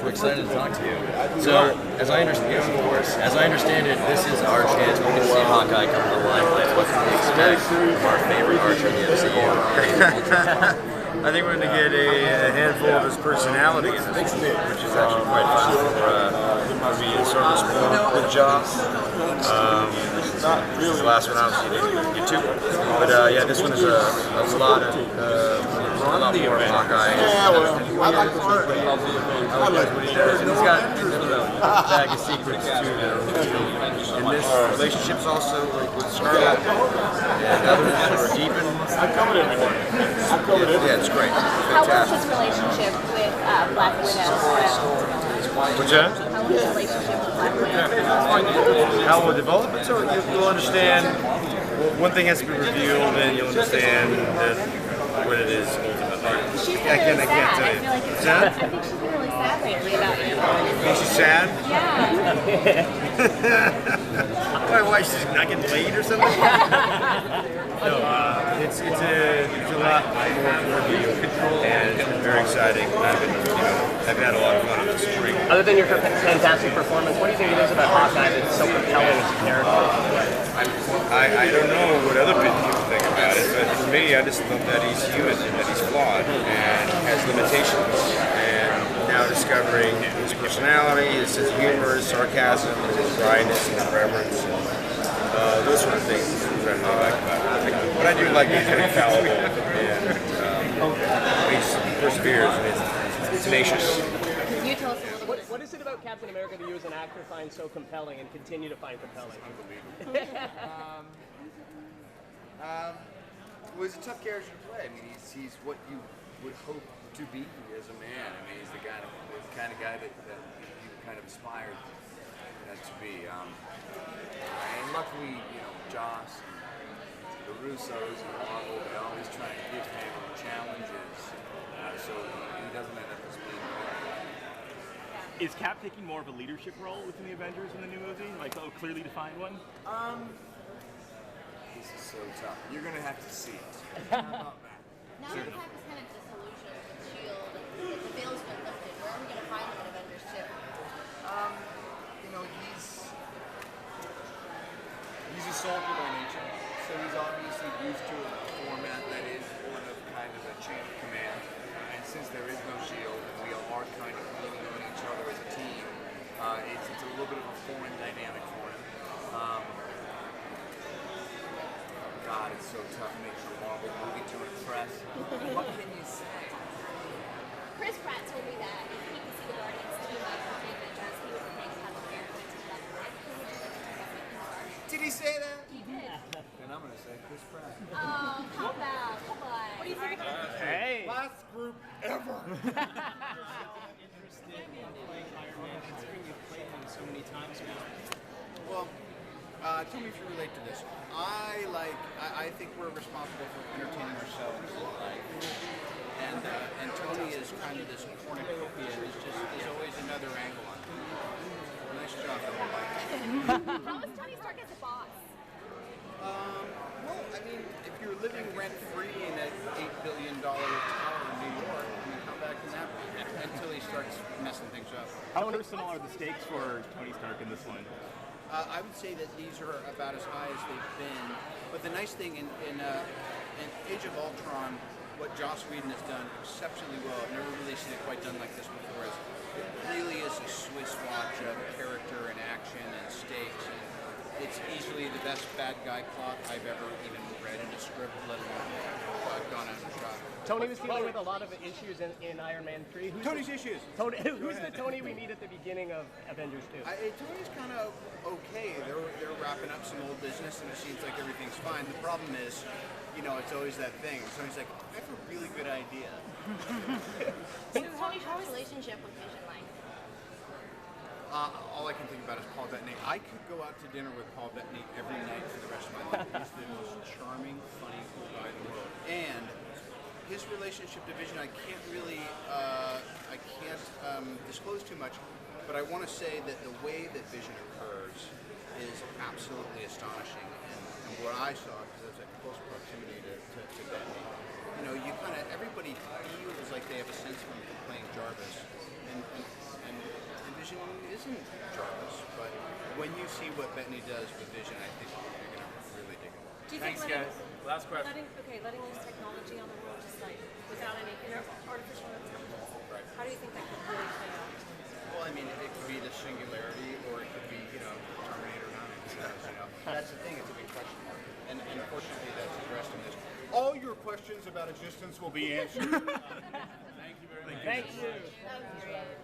excited to talk to you. So, as I understand it, this is our chance. We can see Hawkeye come to the limelight. What can we expect from our favorite Archer in the MCU? I think we're going to get a handful of his personality in this, which is actually quite fun. Maybe a sort of spoiled with Joss. The last one obviously didn't get to, but yeah, this one is a lot more Hawkeye. Yeah, well, I like the art. I like what he does, and he's got a bag of secrets too. And this relationship's also like with Scarlet and others are deepened. I covered everything. Yeah, it's great. How was his relationship with Black Widow? What's that? How was his relationship with Black Widow? How will it develop? So you'll understand. One thing has to be revealed, and you'll understand what it is ultimately. She's been really sad. Tell you. I feel like Sad? I think she's been really sad lately about you. Think she's sad? Yeah. Why? She's not getting laid or something? No, it's a lot more for you, and it's been very exciting. I've had a lot of fun on this spring. Other than your fantastic performance, what do you think it is about Hawkeye that's so compelling as a character? I don't know what other people think about it, but for me, I just love that he's human and that he's flawed and has limitations. And now discovering his personality, his sense of humor, his sarcasm, his dryness and irreverence, and those sort of things that I like about it. But I do like he's very fallible and he perseveres and he's tenacious. You tell us a little bit. What is it about Captain America that you as an actor find so compelling and continue to find compelling? Well, he's a tough character to play. I mean, he's what you would hope to be as a man. I mean, he's the kind of guy that you kind of aspired to be. And luckily, Joss, and the Russos, and Marvel, they always try and give him challenges, so he doesn't end up as being. Is Cap taking more of a leadership role within the Avengers in the new movie? Like a clearly defined one? This is so tough. You're gonna have to see it. How about that? Now that Cap is kind of disillusioned with S.H.I.E.L.D., the veil's been lifted. Where are we going to find him in Avengers 2? He's a soldier by nature, so he's obviously used to a format that is one of kind of a chain of command. And since there is no shield and we are kind of leaning on each other as a team, it's a little bit of a foreign dynamic for him. God, it's so tough making a Marvel movie to impress. What can you say? Chris Pratt told me that if he could see the Guardians team up with the Avengers, he would make Captain America team up with. Did he say that? He did. Then I'm gonna say Chris Pratt. Oh, how about? Come on. What do you think? Hey! Last group ever. Interested in playing Iron Man, considering you've played him so many times now? Well, tell me if you relate to this. I think we're responsible for entertaining ourselves. And Tony is kind of this cornucopia. There's always another angle on it. Nice job, everyone. How is Tony Stark as a boss? Well, I mean, if you're living rent-free in an $8 billion tower in New York, I mean, how bad can that be? Until he starts messing things up. How personal are the stakes for Tony Stark in this one? I would say that these are about as high as they've been. But the nice thing in Age of Ultron, what Joss Whedon has done exceptionally well, I've never really seen it quite done like this before, is it really is a Swiss watch of character and action and stakes. And it's easily the best bad guy plot I've ever even read in a script, let alone gone out and shot. Tony was dealing with a lot of issues in Iron Man 3. Tony's issues. Who's the Tony we meet at the beginning of Avengers 2? Tony's kind of okay. They're wrapping up some old business, and it seems like everything's fine. The problem is, it's always that thing. Tony's like, I have a really good idea. So Tony's relationship with Vision like? All I can think about is Paul Bettany. I could go out to dinner with Paul Bettany every night for the rest of my life. He's the most charming, funny, cool guy in the world. And his relationship to Vision, I can't really, disclose too much, but I want to say that the way that Vision occurs is absolutely astonishing. And what I saw, because I was at close proximity to Bettany, everybody feels like they have a sense of him playing Jarvis. And Vision isn't Jarvis, but when you see what Bettany does with Vision, I think you're going to really dig it. Do you Thanks, think guys. Last question. letting loose technology on the world, just like without any artificial intelligence, how do you think that could really play out? Well, I mean, it could be the singularity, or it could be, Terminator 9. That's the thing; it's a big question mark, and unfortunately, that's addressed in this. All your questions about existence will be answered. Thank you very much. Thank you. That was great.